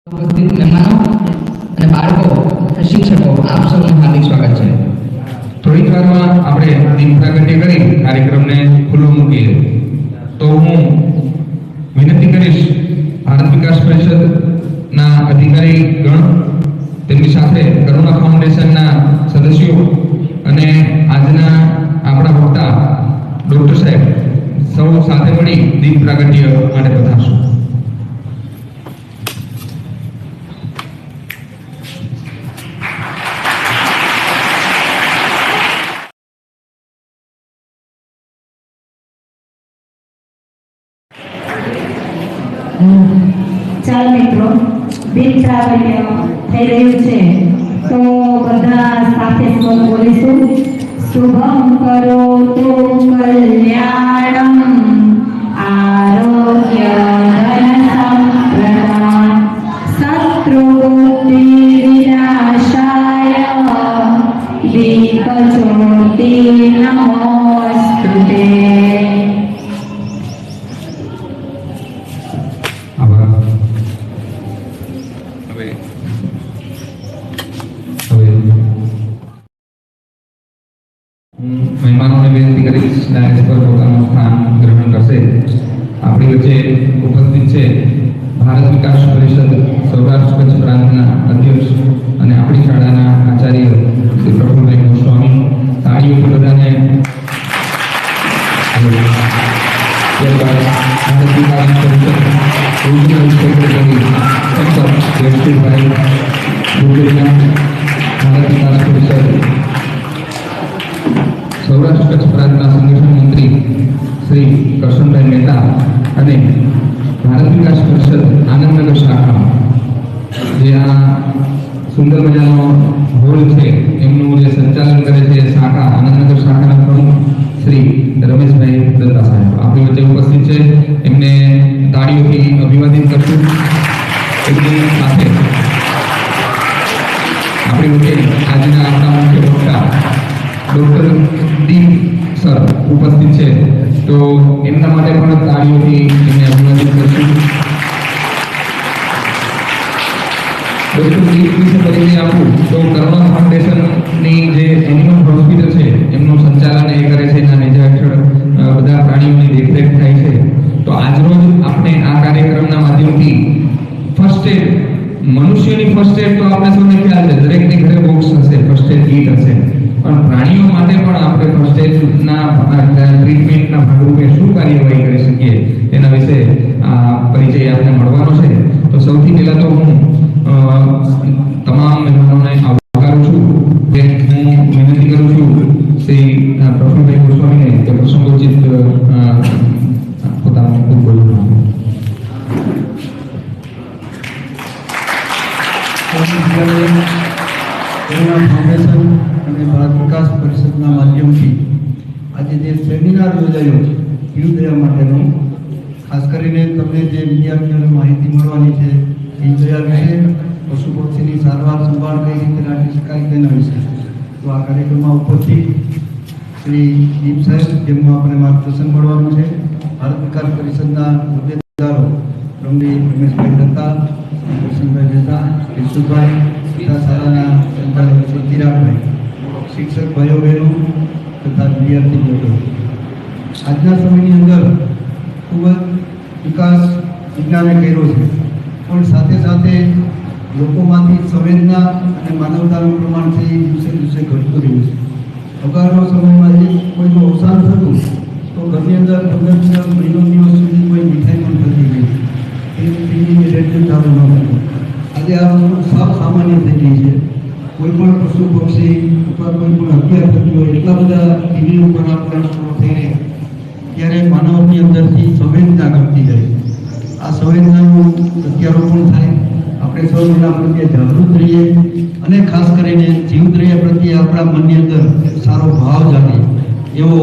ઉપસ્થિત મહેમાનો અને બાળકો શિક્ષકો આપ સૌનું હાર્દિક સ્વાગત છે। થોડીક વારમાં આપણે દીપ પ્રાગટ્ય કરી કાર્યક્રમને ખુલ્લો મૂકીએ તો હું વિનંતી કરીશ ભારત વિકાસ પરિષદના અધિકારી ગણ, તેમની સાથે કરુણા ફાઉન્ડેશનના સદસ્યો અને આજના આપણા વક્તા ડોક્ટર સાહેબ સૌ સાથે મળી દીપ પ્રાગટ્ય માટે પધારશું। ચાલ મિત્રો, દીપ પ્રાગટ્ય થઈ રહ્યું છે તો બધા સાથે સ્વર બોલીશું। શુભમ કરોતુ કલ્યાણમ આરોગ્ય ધન સંપ્રદાય શત્રુબુદ્ધિ વિનાશાય દીપ જ્યોતિ નમોસ્તુતે। મહેમાનોને વિનંતી કરીશ ડાયસ પર પોતાનું સ્થાન ગ્રહણ કરશે। આપણી વચ્ચે ઉપસ્થિત છે ભારત વિકાસ પરિષદ સૌરાષ્ટ્ર કચ્છ પ્રાંતના અધ્યક્ષ અને આપણી શાળાના આચાર્ય શ્રી પ્રફુલભાઈ ગોસ્વામી। તાળીઓથી બધાને ત્યારબાદ ભારત વિકાસ પરિષદ રોજગાર સેક્રેટરી ડોક્ટર જયશ્રીભાઈ ગોગરિયા, ભારત વિકાસ પરિષદ સૌરાષ્ટ્ર કચ્છ પ્રાંતના સંગઠન મંત્રી શ્રી કરશનભાઈ મહેતા અને ભારત વિકાસ પરિષદ આનંદનગર શાખા, જે આ સુંદર મજાનો હોલ છે એમનું જે સંચાલન કરે છે શાખા આનંદનગર શાખાના પ્રમુખ શ્રી રમેશભાઈ દત્તા સાહેબ આપણી વચ્ચે ઉપસ્થિત છે। એમને તાળીઓથી અભિવાદન કરશું। એમની સાથે આપણી વચ્ચે આજના આપણા મુખ્ય વક્તા ડોક્ટર દીપ સર ઉપસ્થિત છે તો એમના માટે પણ તાળીઓથી એમને અભિવાદન કરશું। ડોક્ટર દીપ વિશે પરિચય આપું તો કરુણા ફાઉન્ડેશનની જે એનિમલ હોસ્પિટલ છે એમનું સંચાલન એ કરે છે, એના નેજા હેઠળ બધા પ્રાણીઓની દેખરેખ થાય છે। તો આજરોજ આપણે આ કાર્યક્રમના માધ્યમથી ફર્સ્ટ એડ, મનુષ્યની ફર્સ્ટ એડ તો આપણે સૌને ખ્યાલ છે, દરેકની ઘરે બોક્સ હશે, ફર્સ્ટ એડ કીટ હશે, પણ પ્રાણીઓ માટે પણ આપણે ફર્સ્ટ એડના ટ્રીટમેન્ટના ભાગરૂપે શું કાર્યવાહી કરી શકીએ તેના વિશે પરિચય આપને મળવાનો છે। તો સૌથી પહેલા તો હું તમામ મહેમાનોને આવકારું છું। હું વિનંતી કરું છું શ્રી પ્રફુલભાઈ ગોસ્વામીને કે પ્રસંગોચિત પોતાનું ખૂબ બોલવું આપે। કરુણા ફાઉન્ડેશન અને ભારત વિકાસ પરિષદના માધ્યમથી આજે જે સેમિનાર યોજાયો જીવદયા માટેનો, ખાસ કરીને તમને જે વિદ્યાર્થીઓને માહિતી મળવાની છે જીવદયા વિશે, પશુ પક્ષીની સારવાર સંભાળ કઈ રીતે રાખી શકાય તેના વિશે। તો આ કાર્યક્રમમાં ઉપસ્થિત શ્રી દીપ સાહેબ, જેમનું આપણે માર્ગદર્શન મળવાનું છે, ભારત વિકાસ પરિષદના હોદ્દેદારો રમણી રમેશભાઈ દત્તા, કરશનભાઈ મહેતા, વિશુભાઈ તથા શાળાના સંચાલક શ્રી ચિરાગભાઈ, શિક્ષક ભાઈઓ બહેનો તથા વિદ્યાર્થી મિત્રો, આજના સમયની અંદર ખૂબ જ વિકાસ વિજ્ઞાને કર્યો છે, પણ સાથે સાથે લોકોમાંથી સંવેદના અને માનવતાનું પ્રમાણ છે એ દિવસે દિવસે ઘટતું રહ્યું છે। અગાઉના સમયમાં જે કોઈનું અવસાન થતું તો ઘરની અંદર 15 દિવસ, મહિનો દિવસ સુધી કોઈ મીઠાઈ પણ થતી ગઈ, ટીવીની રેડિયો ચાલુ ન થતું। આજે આ સાવ સામાન્ય થઈ ગઈ છે। કોઈ પણ પશુ પક્ષી અથવા કોઈ પણ હત્યા થતી હોય, એટલા બધા ટીવી ઉપર આપણે થઈને ત્યારે માનવની અંદરથી સંવેદના ઘટતી જાય। આ સંવેદનાનું પ્રત્યારોપણ થાય, આપણે સૌ એના પ્રત્યે જાગૃત રહીએ અને ખાસ કરીને જીવદયા પ્રત્યે આપણા મનની અંદર સારો ભાવ જાગે, એવો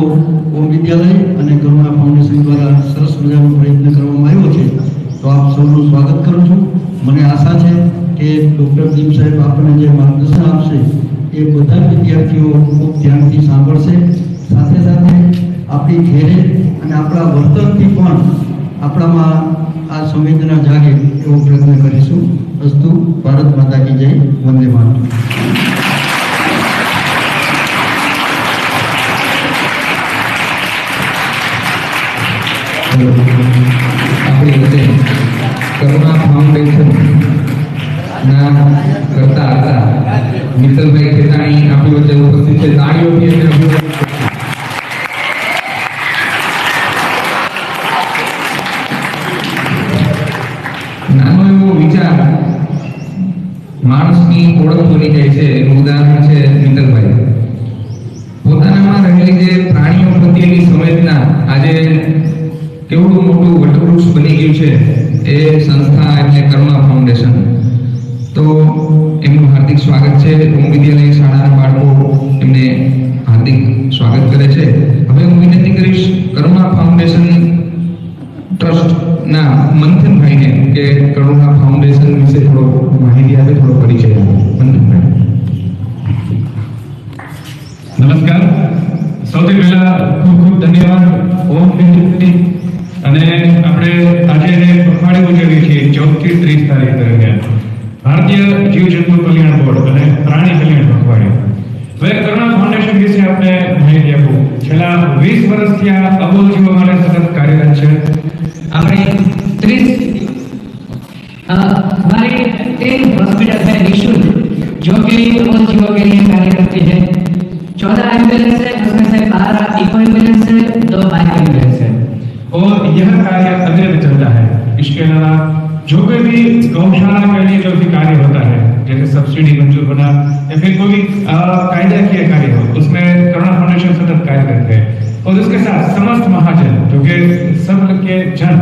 ઓમ વિદ્યાલય અને કરુણા ફાઉન્ડેશન દ્વારા સરસ મજાનો પ્રયત્ન કરવામાં આવ્યો છે। તો આપ સૌનું સ્વાગત કરું છું। મને આશા છે કે ડૉક્ટર દીપ સાહેબ આપણને જે માર્ગદર્શન આપશે એ બધા વિદ્યાર્થીઓ ખૂબ ધ્યાનથી સાંભળશે, સાથે સાથે આપણી ઘેરે અને આપણા વર્તનથી પણ આપણામાં આ સંવેદના જાગે એવો પ્રયત્ન કરીશું। અસ્તુ की जय। वंदे मातरम। આપણી વચ્ચે કરુણા ફાઉન્ડેશન ના કરતા હતા મિત્તલભાઈ ખેતાણી આપણી વચ્ચે ઉપસ્થિત છે। તાળીઓથી એમને અભિવાદન નાનો એવો વિચાર માણસની ઓળખ બની જાય છે એનું ઉદાહરણ છે મિત્તલભાઈ। પોતાનામાં રહેલી જે પ્રાણીઓ પ્રત્યેની સંવેદના આજે કેવડું મોટું વટવૃક્ષ બની ગયું છે એ સંસ્થા એટલે કરુણા ફાઉન્ડેશન। તો એમનું હાર્દિક સ્વાગત છે। ઓમ વિદ્યાલય શાળાના બાળકો એમને હાર્દિક સ્વાગત કરે છે। હવે હું વિનંતી કરીશ કરુણા ફાઉન્ડેશન ટ્રસ્ટના મંથનભાઈને કે કરુણા ફાઉન્ડેશન વિશે થોડો માહિતી આપે, થોડો પરિચય આપે। મંથનભાઈ। નમસ્કાર। સૌથી પહેલા ખૂબ ખૂબ ધન્યવાદ ઓમ વિદ્યાલય અને આપણે આજે એને પખવાડિયું ઉજવીએ છીએ 14 થી 30 તારીખ દરમિયાન ભારતીય જીવજંતુ કલ્યાણ બોર્ડ અને પ્રાણી કલ્યાણ પખવાડિયું। હવે કરુણા ફાઉન્ડેશન વિશે આપણે માહિતી આપું। છેલ્લા 20 વર્ષથી આ અબોલ જીવો માટે સતત કાર્યરત છે। આપણે 30 हमारी 3 हॉस्पिटल है निःशुल्क जो कि अबोल जीवों के लिए कार्य करती है। 14 एम्बुलेंस है, उसमें से 12 इको एम्बुलेंस है, 2 बाइक एम्बुलेंस है और यह कार्य अविरत चलता है। इसके अलावा जो कोई भी गौशाला के लिए जो भी कार्य होता है, जैसे सब्सिडी मंजूर होना या फिर कोई भी कायदाकीय कार्य हो, उसमें करुणा फाउंडेशन सतत कार्य करते हैं। और उसके साथ समस्त महाजन जो कि सब के जन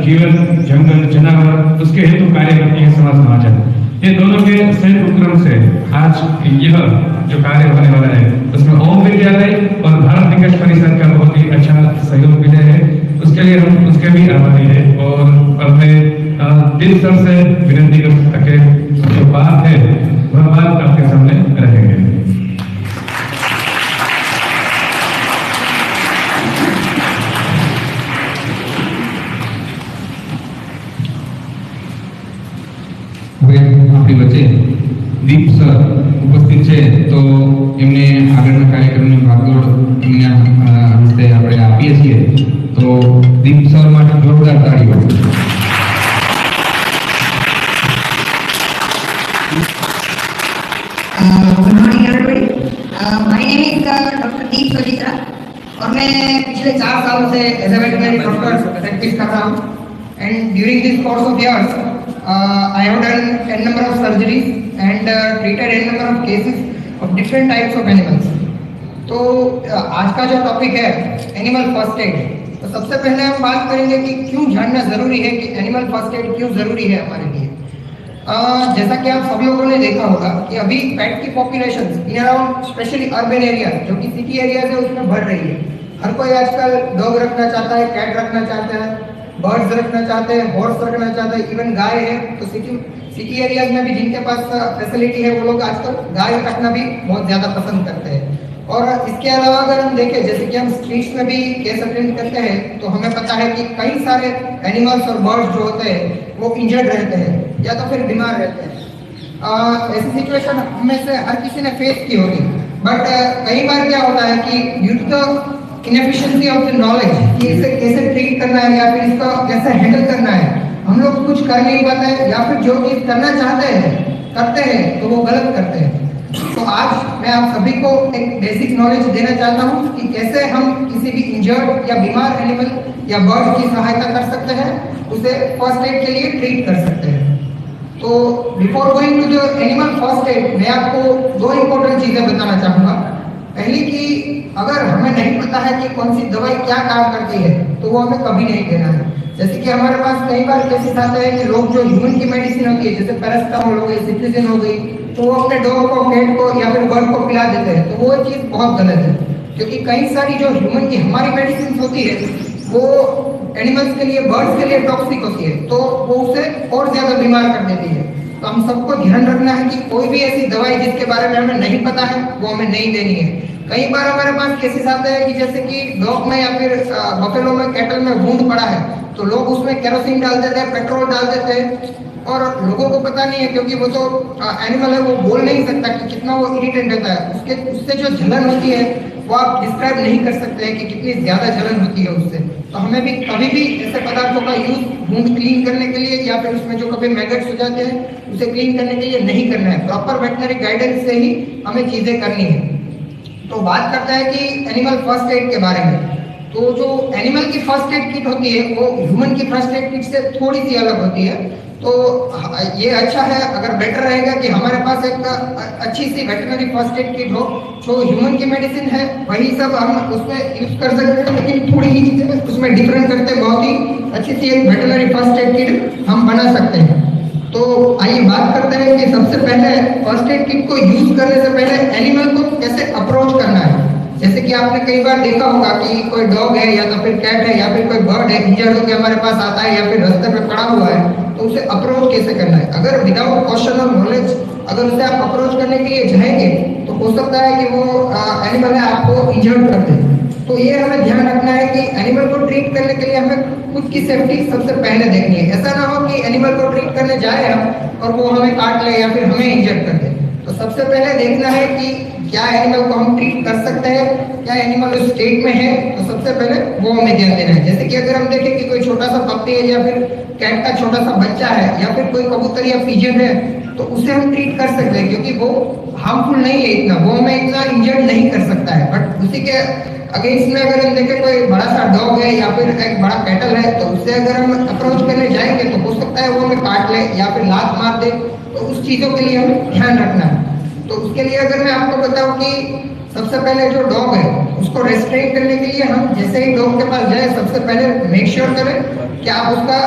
जीवन जंगल जनावर उसके हेतु कार्य करते हैं समस्त महाजन। ये दोनों के संयुक्त उपक्रम से आज यह जो कार्य होने वाला है उसमें ओम विद्यालय और भारत विकास परिषद का बहुत ही अच्छा सहयोग मिला है। उसके लिए हम उसके भी आभारी है और अपने दिल से विनती कर सके जो बात है वह बात आपके सामने रखेंगे। આપણી વચ્ચે દીપ સર ઉપસ્થિત છે તો એમને આગળના કાર્યક્રમની ભાગદોડ એમના હસ્તે આપણે આપીએ છીએ। તો દીપ સર માટે જોરદાર તાળીઓ। Good morning everybody. My name is doctor Deep Savitra और मैं पिछले 4 सालों से as a veterinary doctor practice कर रहा हूँ। And during this course of years I have done n number of surgeries and treated n number of cases of different types of animals। तो आज का जो टॉपिक है एनिमल फर्स्ट एड, तो सबसे पहले हम बात करेंगे कि क्यों जानना जरूरी है कि एनिमल फर्स्ट एड क्यों जरूरी है हमारे लिए। जैसा कि आप सब लोगों ने देखा होगा कि अभी पेट की population in around specially urban area जो कि सिटी एरिया है उसमें बढ़ रही है। हर कोई आजकल डॉग रखना चाहता है, कैट रखना चाहता है, बर्ड्स रखना चाहते हैं, हॉर्स रखना चाहते हैं, इवन गाय है। तो सिटी एरियाज में भी जिनके पास फैसिलिटी है वो लोग आजकल गाय रखना भी बहुत ज़्यादा पसंद करते हैं। और इसके अलावा अगर हम देखें जैसे कि हम स्ट्रीट्स में भी केस अटेंड करते हैं तो हमें पता है कि कई सारे एनिमल्स और बर्ड्स जो होते हैं वो इंजर्ड रहते हैं या तो फिर बीमार रहते हैं। ऐसी सिचुएशन हमें से हर किसी ने फेस की होगी। बट कई बार क्या होता है कि due to the inefficiency of the knowledge कि इसे कैसे ट्रीट करना है या फिर इसका कैसे हैंडल करना है, हम लोग कुछ कर नहीं पाते हैं या फिर जो चीज करना चाहते हैं करते हैं तो वो गलत करते हैं। तो आज मैं आप सभी को एक बेसिक नॉलेज देना चाहता हूँ कि कैसे हम किसी भी इंजर्ड या बीमार एनिमल या बर्ड की सहायता कर सकते हैं, उसे फर्स्ट एड के लिए ट्रीट कर सकते हैं। तो before going to the animal first aid मैं आपको 2 इंपॉर्टेंट चीजें बताना चाहूँगा। पहली कि अगर हमें नहीं पता है कि कौन सी दवाई क्या काम करती है तो वो हमें कभी नहीं देना है। जैसे कि हमारे पास कई बार केसेस आते हैं कि लोग जो ह्यूमन की मेडिसिन होती है जैसे पैरासिटामोल हो गई, सिट्रिजिन हो गई, तो वो अपने डॉग को, कैट को या फिर बर्ड को पिला देते हैं। तो वो चीज़ बहुत गलत है क्योंकि कई सारी जो ह्यूमन की हमारी मेडिसिन होती है वो एनिमल्स के लिए, बर्ड्स के लिए टॉक्सिक होती है, तो वो उसे और ज़्यादा बीमार कर देती है। तो हम सबको ध्यान रखना है कि कोई भी ऐसी दवाई जिसके बारे में हमें नहीं पता है वो हमें नहीं देनी है। कई बार हमारे पास केसेस आते हैं कि जैसे कि डॉग में या फिर बफेलो में, कैटल में वुंड पड़ा है तो लोग उसमें केरोसिन डाल देते हैं, पेट्रोल डाल देते हैं, और लोगों को पता नहीं है, क्योंकि वो तो एनिमल है, वो बोल नहीं सकता कि कितना वो इरिटेट रहता है। उससे जो जलन होती है वो आप डिस्क्राइब नहीं कर सकते हैं कि कितनी ज़्यादा जलन होती है उससे। तो हमें भी कभी भी ऐसे पदार्थों का यूज़ वुंड क्लीन करने के लिए या फिर उसमें जो कभी मैगट्स हो जाते हैं उसे क्लीन करने के लिए नहीं करना है। प्रॉपर वेटनरी गाइडेंस से ही हमें चीज़ें करनी है। तो बात करते हैं कि एनिमल फर्स्ट एड के बारे में। तो जो एनिमल की फर्स्ट एड किट होती है वो ह्यूमन की फर्स्ट एड किट से थोड़ी सी अलग होती है। तो ये अच्छा है, अगर बेटर रहेगा कि हमारे पास एक अच्छी सी वेटरनरी फर्स्ट एड किट हो। जो ह्यूमन की मेडिसिन है वही सब हम उसमें यूज कर सकते हैं, लेकिन थोड़ी ही चीजें उसमें डिफरेंट करते हैं। बहुत ही अच्छी सी एक वेटरनरी फर्स्ट एड किट हम बना सकते हैं। तो आइए बात करते हैं कि सबसे पहले फर्स्ट एड किट को यूज करने से पहले एनिमल को कैसे अप्रोच करना है। जैसे कि आपने कई बार देखा होगा कि कोई डॉग है या तो फिर कैट है या फिर कोई बर्ड है इंजर्ड होकर हमारे पास आता है या फिर रास्ते पे पड़ा हुआ है, तो उसे अप्रोच कैसे करना है। अगर विदाउट कॉशन और नॉलेज अगर उसे आप अप्रोच करने के लिए जाएंगे तो हो सकता है कि वो एनिमल है आपको इंजर्ड कर दे। तो ये हमें ध्यान रखना है कि एनिमल को ट्रीट करने के लिए हमें खुद की सेफ्टी सबसे पहले देखनी है। ऐसा ना हो कि एनिमल को ट्रीट करने जाए हम और वो हमें काट ले या फिर हमें इंजर्ड कर दे। तो सबसे पहले देखना है कि क्या एनिमल को हम ट्रीट कर सकते हैं, क्या एनिमल उस स्टेट में है। तो सबसे पहले वो हमें ध्यान देना है। जैसे कि अगर हम देखें कि कोई छोटा सा पप्पी है या फिर कैट का छोटा सा बच्चा है या फिर कोई कबूतर या पिजन है, तो उसे हम ट्रीट कर सकते हैं क्योंकि वो हार्मफुल नहीं है इतना, वो हमें इतना इंजर्ड नहीं कर सकता है। बट उसी के अगेंस्ट में अगर हम देखें कोई बड़ा सा डॉग है या फिर एक बड़ा कैटल है, तो उससे अगर हम अप्रोच करने जाएंगे तो हो सकता है वो हमें काट ले या फिर लात मार दे। तो उस चीजों के लिए हमें ध्यान रखना है। तो उसके लिए अगर मैं आपको बताऊं कि सबसे पहले जो डॉग है उसको रेस्ट्रेन करने के लिए हम जैसे ही डॉग के पास जाए सबसे पहले मेक श्योर करें कि आप उसका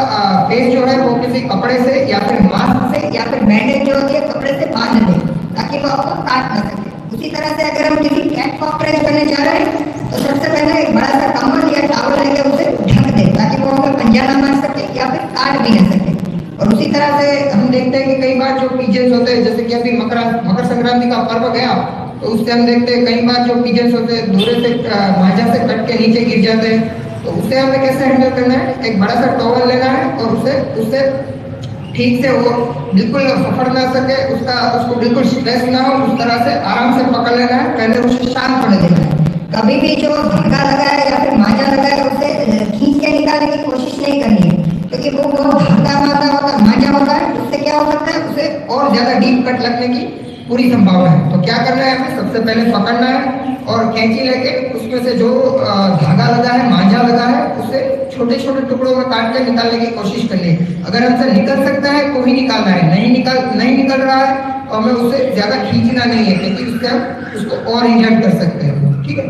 फेस जो है वो किसी कपड़े से या फिर मास्क से या फिर बैंडेज जो होती है कपड़े से बांध दें ताकि वो आपको काट ना सके। उसी तरह से अगर हम किसी कैट को अप्रोच करने जा रहे हैं तो सबसे पहले एक बड़ा सा कंबल या टॉवल लेके उसे ढक दें ताकि वो हमें पंजा ना मार सके या फिर काट भी ना सके। और उसी तरह से हम देखते हैं कि कई बार जो पिजन्स होते हैं, जैसे कि अभी मकर संक्रांति का पर्व गया तो उससे हम देखते हैं कई बार जो पिजन्स होते हैं दूर से मांझा से कट के नीचे गिर जाते हैं। तो उसे हमें कैसे हैंडल करना है, एक बड़ा सा टॉवल लेना है और उससे ठीक से वो बिल्कुल फफड़ ना सके, उसको बिल्कुल स्ट्रेस ना हो उस तरह से आराम से पकड़ लेना है। पहले उसे शांत होने देना है। कभी भी जो धागा लगा है या फिर मांझा लगा है उसे खींच के निकालने की कोशिश नहीं करनी है क्योंकि वो बहुत धागा होता है, मांझा होता है, उससे क्या हो सकता है उसे और ज्यादा डीप कट लगने की पूरी संभावना है। तो क्या करना है, हमें सबसे पहले पकड़ना है और कैंची लेके उसमें से जो धागा लगा है, मांझा लगा है, उसे छोटे छोटे टुकड़ों में काट के निकालने की कोशिश करनी है। अगर हमसे निकल सकता है तो ही निकालना है, नहीं निकल रहा है तो हमें उसे ज्यादा खींचना नहीं है क्योंकि उससे हम उसको और इंजर्ड कर सकते हैं। ठीक है,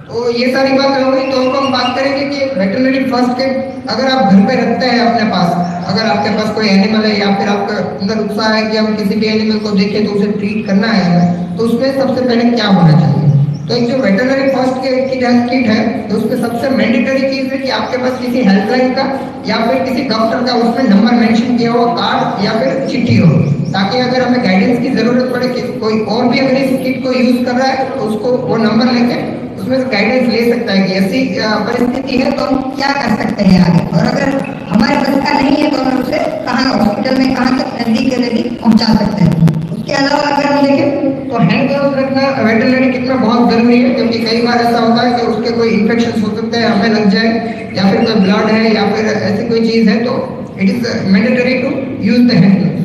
तो ये सारी बातें हो गई। तो हम बात करेंगे कि वेटरनरी फर्स्ट एड अगर आप घर पे रखते हैं अपने पास, अगर आपके पास कोई एनिमल है या फिर आपका अंदर उत्साह है कि हम किसी भी एनिमल को देखें तो उसे ट्रीट करना है, तो उसमें सबसे पहले क्या होना चाहिए। तो एक जो वेटरनरी फर्स्ट एड किट है तो उसमें सबसे मैंडेटरी चीज है कि आपके पास किसी हेल्पलाइन का या फिर किसी डॉक्टर का उसमें नंबर मेंशन किया हुआ कार्ड या फिर चिट्ठी हो, ताकि अगर हमें गाइडेंस की जरूरत पड़े कि कोई और भी अगर इस किट को यूज कर रहा है तो उसको वो नंबर लेके उसमें से गाइडेंस ले सकता है कि ऐसी परिस्थिति है तो हम क्या कर सकते हैं आगे। और अगर हमारे बस का नहीं है तो हम उसे कहाँ हॉस्पिटल में कहाँ तक नजदीक पहुंचा सकते हैं। उसके अलावा अगर हम देखें तो हैंड ग्लव्स रखना वेटरनरी किट में बहुत जरूरी है क्योंकि कई बार ऐसा होता है कि उसके कोई इन्फेक्शन हो सकते हैं, हमें लग जाए या फिर कोई ब्लड है या फिर ऐसी कोई चीज है तो it is mandatory to use the hand gloves.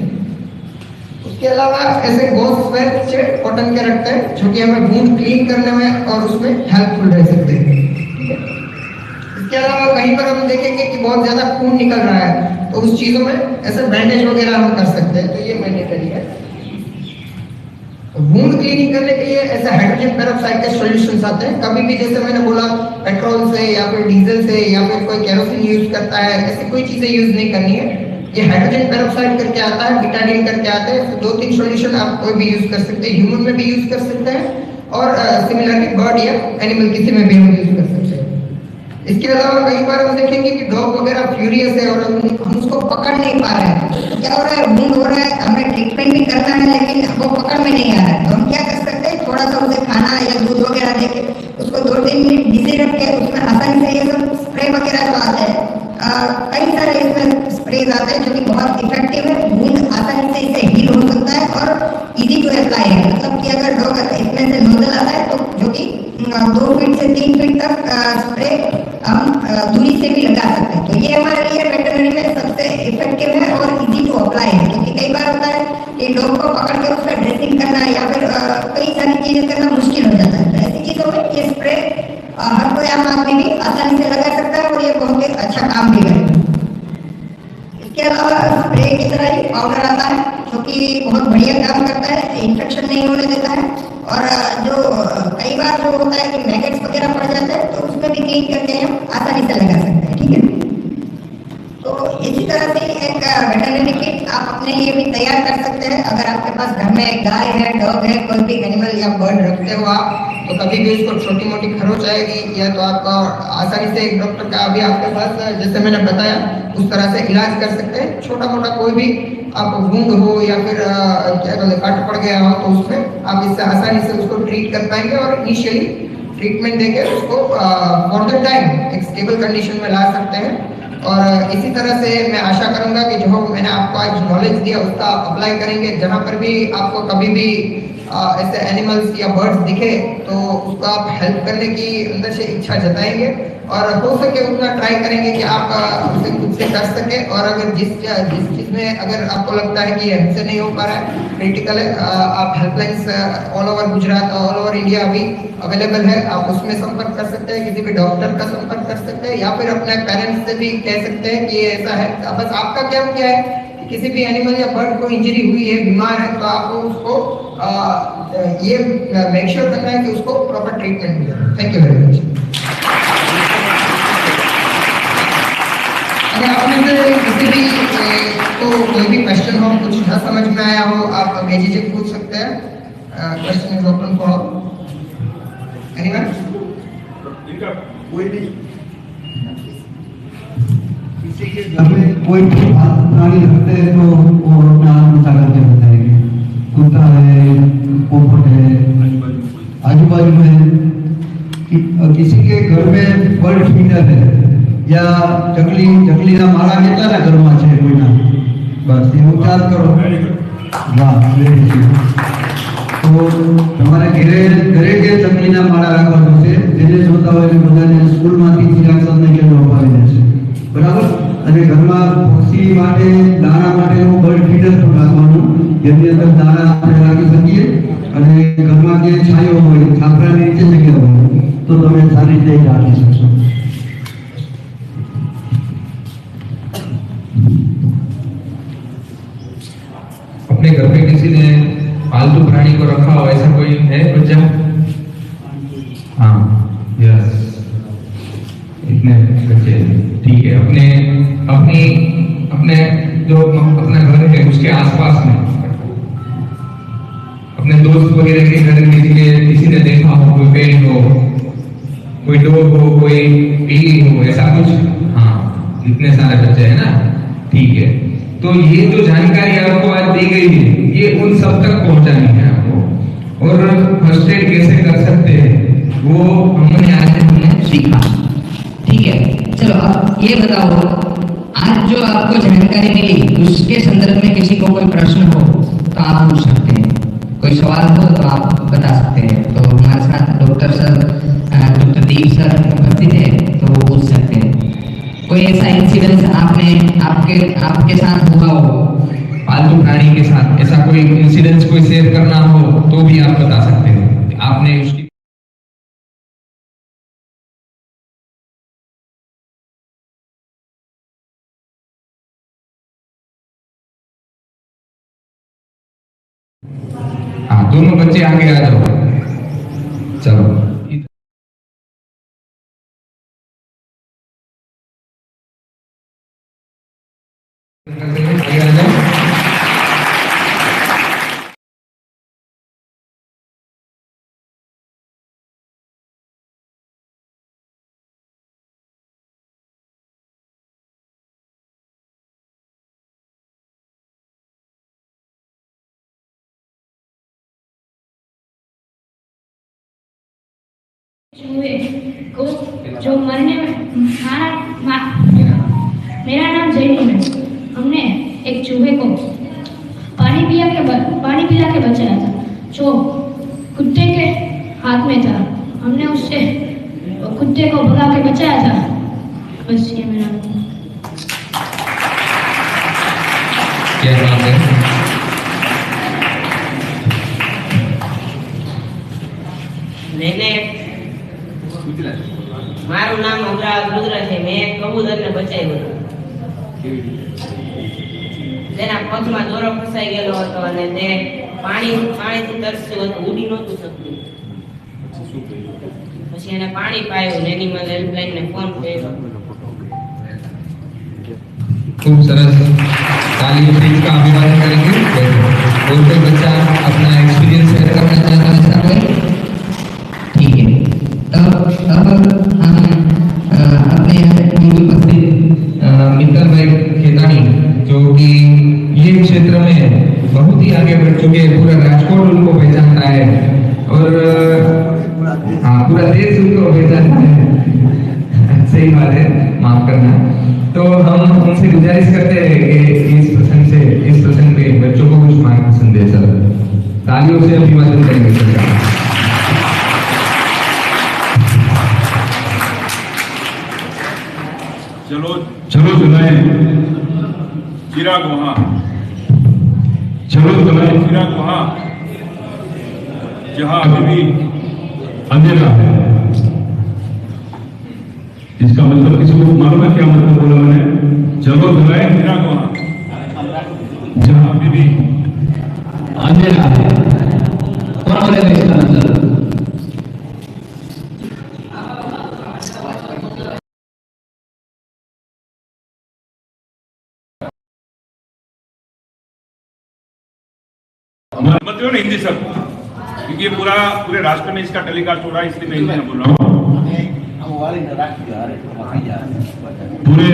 उसके अलावा ऐसे गॉज स्वेट कॉटन के रखते हैं जो कि हमें वुंड क्लीन करने में और उसमें हेल्पफुल रह सकते हैं। इसके अलावा कहीं पर हम देखेंगे कि बहुत ज्यादा खून निकल रहा है तो उस चीजों में ऐसे बैंडेज वगैरह हम कर सकते हैं, तो ये मैंडेटरी है। वुंड क्लीनिंग करने के लिए ऐसे हाइड्रोजन पेरोक्साइड के सॉल्यूशंस आते हैं। कभी भी जैसे मैंने बोला पेट्रोल से या फिर डीजल से या फिर कोई केरोसिन यूज करता है, ऐसी कोई चीजें यूज नहीं करनी है। ये हाइड्रोजन पेरोक्साइड करके आता है, बिटाडीन करके आते हैं। तो 2-3 सॉल्यूशन आप कोई भी यूज कर सकते हैं, ह्यूमन में भी यूज कर सकते हैं और सिमिलरली बर्ड या एनिमल किसी में भी हम यूज कर सकते हैं। इसके अलावा कई बार हम देखेंगे कि डॉग वगैरह फ्यूरियस है और हम उसको पकड़ नहीं पा रहे हैं, तो क्या हो रहा है, वुंड हो रहा है, हमें ट्रीटमेंट भी करना है लेकिन वो पकड़ में नहीं आ रहा है। तो हम क्या कर सकते हैं, थोड़ा सा उसे खाना या दूध वगैरह देके उसको 2-3 मिनट बिजी रख के उसमें आसानी से ये सब स्प्रे वगैरह जो आते हैं, कई सारे इसमें स्प्रेज आते हैं जो कि बहुत इफेक्टिव है वुंड आसानी से इससे हील हो सकता है और इजी टू अप्लाई है। मतलब कि अगर डॉग इसमें से नोजल आता है तो जो कि 2 फीट से 3 फीट तक स्प्रे हम दूरी से भी लगा सकते हैं। तो ये हमारे लिए वेटरनरी में सबसे इफेक्टिव है और इजी टू अप्लाई है, क्योंकि कई बार होता है कि डॉग को पकड़ के उसका ड्रेसिंग करना या फिर कई सारी चीजें करना मुश्किल हो जाता है। तो ऐसी चीजों में ये स्प्रे हर कोई आम आदमी भी आसानी से लगा सकता है और ये बहुत ही अच्छा काम भी करेगा। इसके अलावा स्प्रे की तरह ही पाउडर आता है जो कि बहुत बढ़िया काम करता है, इन्फेक्शन नहीं होने देता है और जो कई बार जो होता है कि मैगेट्स वगैरह पड़ जाते हैं तो उसमें भी क्लीन करके हम आसानी से लगा सकते हैं। ठीक है, तो इसी तरह से एक वेटरनरी किट आप अपने लिए भी तैयार कर सकते हैं। अगर आपके पास घर में गाय है, डॉग है, कोई भी एनिमल या बर्ड रखते हो आप, तो कभी भी उसको छोटी मोटी खरोच आएगी या तो आप आसानी से एक डॉक्टर का अभी आपके पास जैसे मैंने बताया उस तरह से इलाज कर सकते हैं। छोटा मोटा कोई भी आप वुंड हो या फिर क्या कहते कट पड़ गया हो तो उसमें आप इससे आसानी से उसको ट्रीट कर पाएंगे और इनिशियली ट्रीटमेंट देके उसको फॉर द टाइम एक स्टेबल कंडीशन में ला सकते हैं। और इसी तरह से मैं आशा करूंगा कि जो मैंने आपको आज नॉलेज दिया उसका आप अप्लाई करेंगे। जहां पर भी आपको कभी भी ऐसे एनिमल्स या बर्ड्स दिखे तो उसको आप हेल्प करने की अंदर से इच्छा जताएंगे और हो सके उतना ट्राई करेंगे कि आप उसे खुद से कर सके। और अगर जिस चीज में अगर आपको लगता है कि हमसे नहीं हो पा रहा है, क्रिटिकल है, आप helplines all over Gujarat, all over India अभी अवेलेबल है, आप उसमें संपर्क कर सकते हैं, किसी भी डॉक्टर का संपर्क कर सकते हैं या फिर अपने पेरेंट्स से भी कह सकते हैं कि ये ऐसा है। बस आपका क्या क्या है कि किसी भी एनिमल या बर्ड को इंजरी हुई है, बीमार है, तो आपको उसको ये मेक श्योर करना है कि उसको प्रॉपर ट्रीटमेंट मिले। Thank you very much. अगर आप में से किसी भी को कोई भी क्वेश्चन हो, कुछ न समझ में आया हो, आप बेझिझक पूछ सकते हैं। Question is open for anyone. कोई भी किसी के घर में कोई भी प्राणी रखते हैं तो वो अपना अनुसार करके बताएंगे। कुत्ता है, पोपट है, आजू बाजू में किसी के घर में बर्ड फीडर है या ચકલીના માળા કેટલાના ઘરમાં છે કોઈના, બસ એનો ઉચ્ચાર કરો। વાહ, વેરી ગુડ। તો તમારે ઘરે દરેકે ચકલીના માળા રાખવા જોશે। જેને જોતા હોય એ બધાને સ્કૂલમાંથી ચિરાગ સંદેશો અપાવી દેશે, બરાબર। અને ઘરમાં પક્ષી માટે દાણા માટેનું બર્ડ ફીડર પણ રાખવાનું, જેની અંદર દાણા આપણે રાખી શકીએ અને ઘરમાં જે છાંયો હોય, છાપરાની નીચે જગ્યા હોય તો તમે સારી રીતે રાખી શકશો। अपने घर में किसी ने पालतू प्राणी को रखा हो, ऐसा कोई है बच्चा? हाँ, यस, इतने बच्चे, ठीक है। अपने जो अपना घर है उसके आसपास में अपने दोस्त वगैरह के घर में किसी ने देखा हो, कोई पेड़ हो, कोई डॉग हो, कोई बिल्ली हो, ऐसा कुछ? हाँ, इतने सारे बच्चे हैं ना, ठीक है। तो ये जो जानकारी आपको आज दी गई है ये उन सब तक पहुंचानी है आपको, और फर्स्ट एड कैसे कर सकते हैं वो हमने आज सीखा। ठीक है, चलो अब ये बताओ, आज जो आपको जानकारी मिली उसके संदर्भ में किसी को कोई प्रश्न हो तो आप पूछ सकते हैं, कोई सवाल हो तो आप बता सकते हैं। तो हमारे साथ डॉक्टर दीप सर उपस्थित है तो वो पूछ सकते हैं। कोई ऐसा इंसिडेंस आपके साथ हुआ हो पालतू प्राणी के साथ, ऐसा कोई इंसिडेंस कोई शेयर करना हो तो भी आप बता सकते हो। आपने उसकी हाँ, दोनों बच्चे आगे आ जाओ, चलो। चूहे को जो मरने में मेरा नाम जयनी है। हमने एक चूहे को पानी पिला के बचाया था, जो कुत्ते के हाथ में था। हमने उससे कुत्ते को भगा के बचाया था। बस ये मेरा क्या बात है। मैंने મારું નામ અમરાવત રુદ્ર છે। મેં એક કબૂતરને બચાવ્યો હતો, તેના પગમાં દોરો ફસાઈ ગયેલો હતો અને તે પાણીથી તરસ્યું હતું, ઉડી નહોતું શકતું। પછી એને પાણી પાયું, એનિમલ હેલ્પલાઇનને ફોન કર્યો। खूब सरस, तालियों से इसका अभिवादन करेंगे। और कोई बच्चा अपना एक्सपीरियंस शेयर करना चाहता है ऐसा कोई? ठीक है, अब हम अपने यहाँ पे उपस्थित मित्तर भाई खेतानी, जो कि ये क्षेत्र में बहुत ही आगे बढ़ चुके हैं, पूरा राजकोट उनको पहचानता है और हाँ पूरा देश उनको पहचानता है। सही बात है, माफ करना। तो हम उनसे गुजारिश करते हैं कि इस प्रसंग पे बच्चों को कुछ मार्गदर्शन दे सर। तालियों से अभिवादन करेंगे सरकार। चलो चलो सुनाए, चिराग वहाँ, चलो सुनाए। चिराग वहाँ जहाँ अभी भी अंधेरा है। इसका मतलब किसी को मालूम है क्या मतलब बोला मैंने? चलो सुनाए, चिराग वहाँ जहाँ अभी भी अंधेरा है। कौन बोलेगा इसका मतलब? मत लो ना हिंदी सब, क्योंकि ये पूरे राष्ट्र में इसका टेलीकास्ट हो रहा है, इसलिए मैं हिंदी में बोल रहा हूँ। पूरे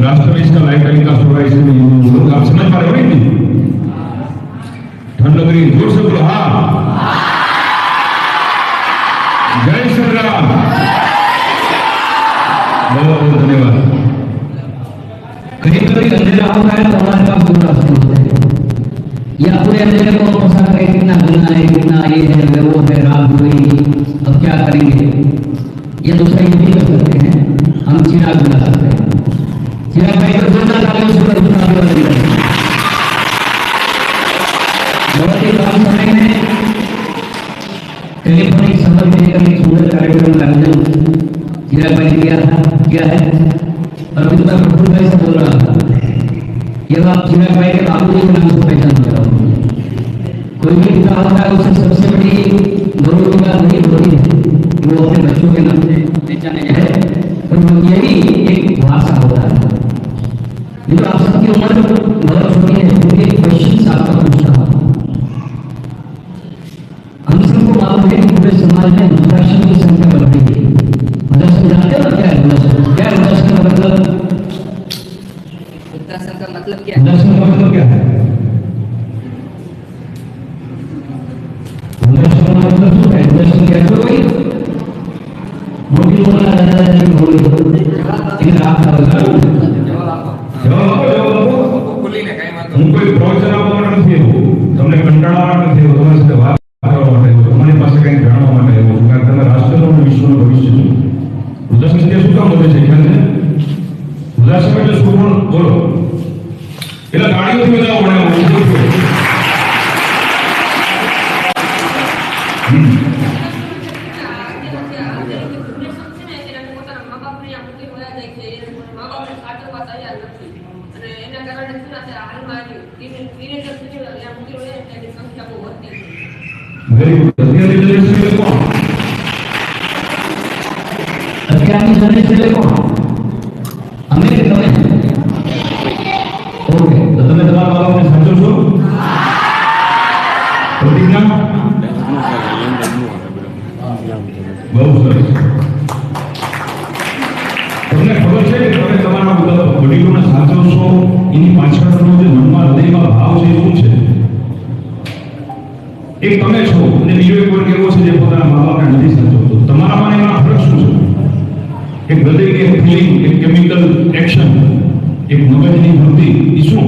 राष्ट्र में इसका लाइव टेलीकास्ट हो रहा है, इसलिए आप समझ पा रहे हो ना हिंदी? ठंड लग रही, जोर से बोलो हाँ। जय श्री राम। बहुत बहुत धन्यवाद। कहीं कभी अंधेरा होता है तो हमारे पास दो रास्ते होते हैं, या पूरे अंधेरे को पता करें कितना गुना है, कितना ये है वो है, रात हो गई अब क्या करेंगे। या दूसरा ये भी कर सकते हैं, हम चिराग बना सकते हैं। चिराग भाई को जोरदार तालियों से अभिवादन करें। बहुत ही कम समय में टेलीफोनिक संपर्क देकर एक सुंदर कार्यक्रम का आयोजन चिराग भाई ने किया है। और अभी तो मैं प्रफुल्ल भाई से बोल रहा था, ये आप चिराग भाई के बाबूजी के नाम से पहचान कर रहा हूँ। कोई भी पिता होता है उसे सबसे बड़ी गौरव की बात नहीं होती है कि वो अपने बच्चों के नाम से पहचाने जाए, और ये भी एक भाषा होता है। ये तो आप सबकी उम्र बहुत छोटी है, क्योंकि क्वेश्चन आपका पूछा हम सबको मालूम है कि पूरे समाज में वृद्धाश्रम की संख्या बढ़ रही है। वृद्धाश्रम जानते हो ना क्या है वृद्धाश्रम? क्या है वृद्धाश्रम का मतलब? વૃદ્ધાશ્રમ का मतलब क्या है? वृद्धाश्रम का मतलब क्या है? वृद्धाश्रम का मतलब क्या है? वृद्धाश्रम क्या है? कोई मोटी बोलना दादाजी बोली, लेकिन आप का बता હું કોઈ પ્રવચન આપવા માટે નથી આવ્યો, તમને કંટાળવા માટે નથી આવ્યો, તમારી સાથે વાત કરવા માટે આવ્યો, તમારી પાસે કંઈક જાણવા માટે આવ્યો, કારણ કે તમે રાષ્ટ્રનું અને વિશ્વનું ભવિષ્ય છો। વૃદ્ધાશ્રમ ત્યાં શું કામ વધે છે ખ્યાલ છે? વૃદ્ધાશ્રમ એટલે શું પણ બોલો, એટલે ગાડીઓથી બધા બનાવો। Very good. અત્યારની જનરેશન કોણ? અમે કે તમે? ઓકે, તો તમે તમારા બાળકોને સાચો છો? પ્રતિજ્ઞા? બહુ સરસ। તમને ખબર છે કે તમે તમારા વડીલોને સાચવશો એની પાછળનો જે મનમાં હૃદયમાં ભાવ છે શું છે? એક તમે છો અને બીજો એક વર્ગ એવો છે જે પોતાના મા બાપને નથી સાચવતો। તમારામાં એમાં ફરક શું છે? એક હૃદયની એક ફિલિંગ, એક કેમિકલ એક્શન, એક મગજની વૃત્તિ, એ શું?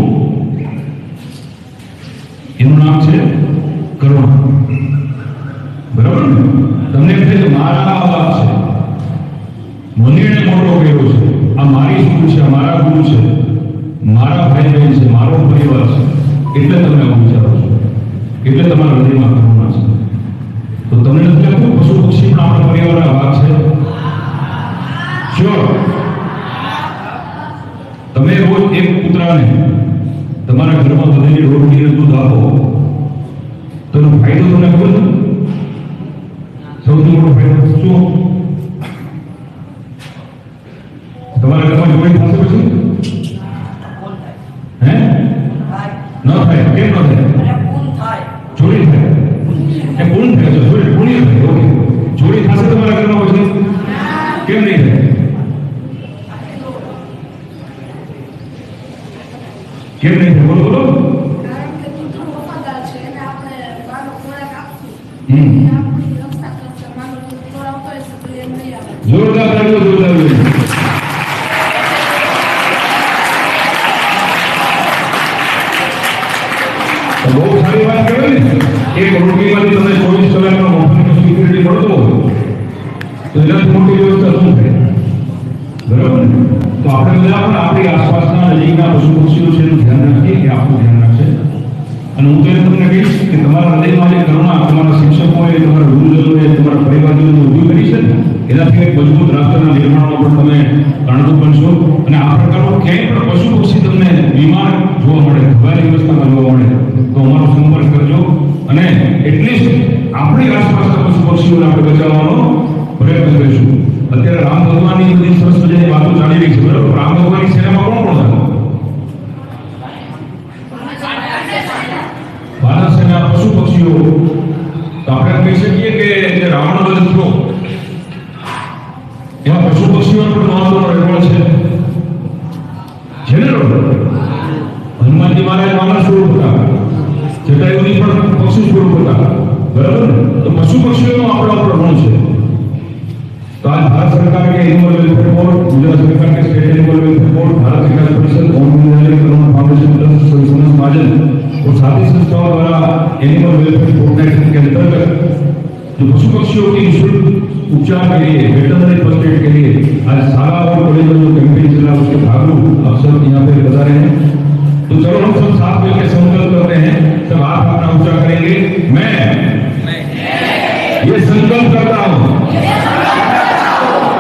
એનું નામ છે કરુણા. બરાબર ને? તમને એમ થાય કે મારા આ બાપ છે, મને એને મોટો કર્યો છે, આ મારી સ્કૂલ છે, આ મારા ગુરુ છે, મારા ભાઈ બહેન છે, મારો પરિવાર છે, એટલે તમે આવું વિચારો છો, એટલે તમારા હૃદયમાં કરુણા છે. તો તમને નથી લાગતું પશુ પક્ષી પણ આપણા પરિવારના ભાગ છે? શ્યોર. તમે રોજ એક કૂતરાને તમારા ઘરમાં વધેલી રોટલી અને દૂધ આપો તો એનો ફાયદો તમને ખબર છે? સૌથી મોટો ફાયદો શું? તમારા ઘરમાં જોડી થશે પછી? હે? ન થાય. કેમ ન થાય? જોડી થાય. એ પૂર્ણ થાય છે. જોડી પૂર્ણ થાય. ઓકે. જોડી થશે તમારા ઘરમાં પછી? કેમ નહીં થાય? કેમ નહીં થાય? બોલો બોલો. જોરદાર લાગ્યો, જોરદાર લાગ્યો. બહુ સારી વાત કહેવાય ને. એક રોટલીમાંથી તમને 24 કલાકનો મફતનો સિક્યુરિટી મળતો હોય તો એનાથી મોટી વ્યવસ્થા શું થાય? બરાબર ને? તો આપણે બધા પણ આપણી આસપાસના નજીકના પશુ પક્ષીઓ છે એનું ધ્યાન રાખીએ કે આપણું ધ્યાન રાખશે. અને હું તો એ તમને કહીશ કે તમારા હૃદયમાં જે કરુણા તમારા શિક્ષકોએ, તમારા ગુરુજનોએ, તમારા પરિવારજનોએ ઊભી કરી છે ને, એનાથી એક મજબૂત રાષ્ટ્રના નિર્માણમાં પણ તમે કારણભૂત બનશો. અને આ પ્રકારનો ક્યાંય પણ પશુ પક્ષી તમને બીમાર જોવા મળે, ખવાની વ્યવસ્થામાં જોવા મળે તો અમારો સંપર્ક કરજો. અને એટલીસ્ટ આપણી આસપાસના પશુ પક્ષીઓને આપણે બચાવવાનો પ્રયત્ન કરીશું. અત્યારે રામ ભગવાનની બધી સરસ મજાની વાતો ચાલી રહી છે, બરાબર? રામ ભગવાનની સેનામાં કોણ કોણ હતા? માનવ સેના, પશુ પક્ષીઓ. તો આપણે કહી શકીએ કે જે રાવણ વધ થયો એમાં પશુ પક્ષીઓનો પણ મહત્વનો રોલ છે. હનુમાનજી મહારાજ માનવ સ્વરૂપ હતા, જટાયુની પણ પક્ષી સ્વરૂપ હતા, બરાબર ને? તો પશુ પક્ષીઓનો આપણા ઉપર ઋણ છે. तो आज भारत सरकार के एनिमल वेलफेयर बोर्ड, गुजरात सरकार के state animal welfare board, Bharat Vikas Parishad, Om Vidyalaya Karuna foundation trust, Somnath Mahajan और साथी संस्थाओं द्वारा एनिमल वेलफेयर फोर्टनाइट के अंतर्गत जो पशु पक्षियों की निःशुल्क उपचार के लिए, वेटरनरी फर्स्ट एड के लिए आज शाला और कॉलेजों में जो कैंपेन चला उसके भागरूप आप सब यहाँ पे बता रहे हैं. तो चलो हम सब साथ मिलकर संकल्प करते हैं. सब हाथ अपना ऊंचा करेंगे. मैं ये संकल्प करता हूँ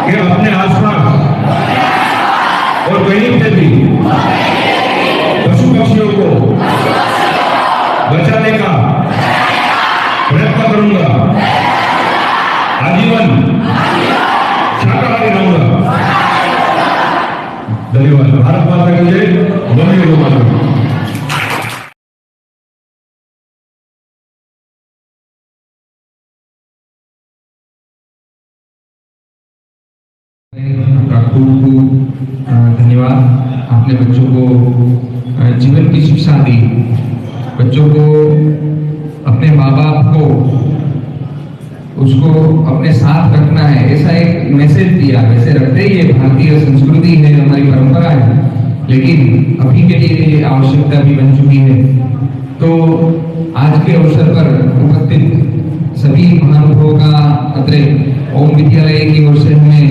कि अपने आसपास और कहीं पे भी पशु पक्षियों को बचाने का प्रयत्न करूंगा. आजीवन शाकाहारी रहूंगा. धन्यवाद. भारत माता की जय. वंदे मातरम. धन्यवाद. आपने बच्चों को जीवन की शिक्षा दी, बच्चों को अपने माँ बाप को उसको अपने साथ रखना है, ऐसा एक मैसेज दिया. वैसे रखते ही है, भारतीय संस्कृति है, हमारी परंपरा है, लेकिन अभी के लिए ये आवश्यकता भी बन चुकी है. तो आज के अवसर पर उपस्थित सभी महानुभावों का अत्रे ओम विद्यालय की ओर से मैं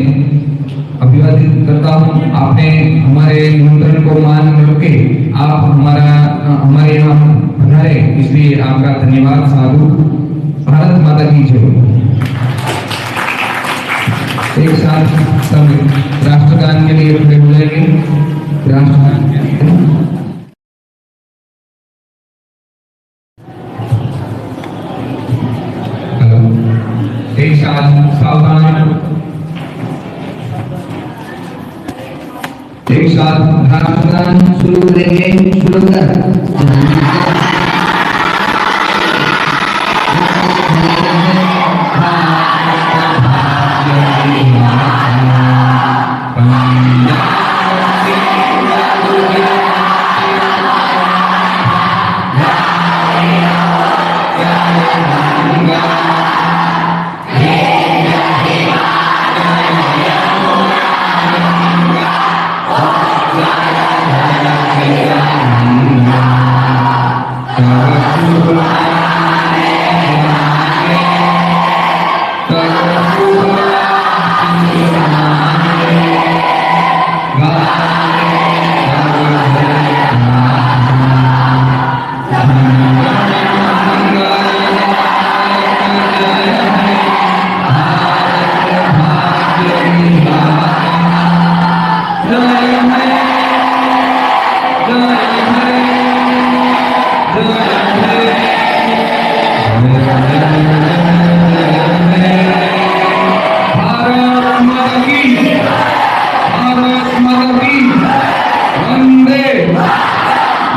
अभिवादित करता हूँ. आपने हमारे निमंत्रण को मान करके आप हमारे यहाँ पधारे, इसलिए आपका धन्यवाद. साधु. भारत माता की जय. एक साथ सब राष्ट्रगान के लिए खड़े हो जाएंगे. राष्ट्रगान हेलो. एक साथ सावधान. एक साथ राष्ट्रगान शुरू करेंगे. शुरू कर.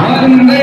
वंदे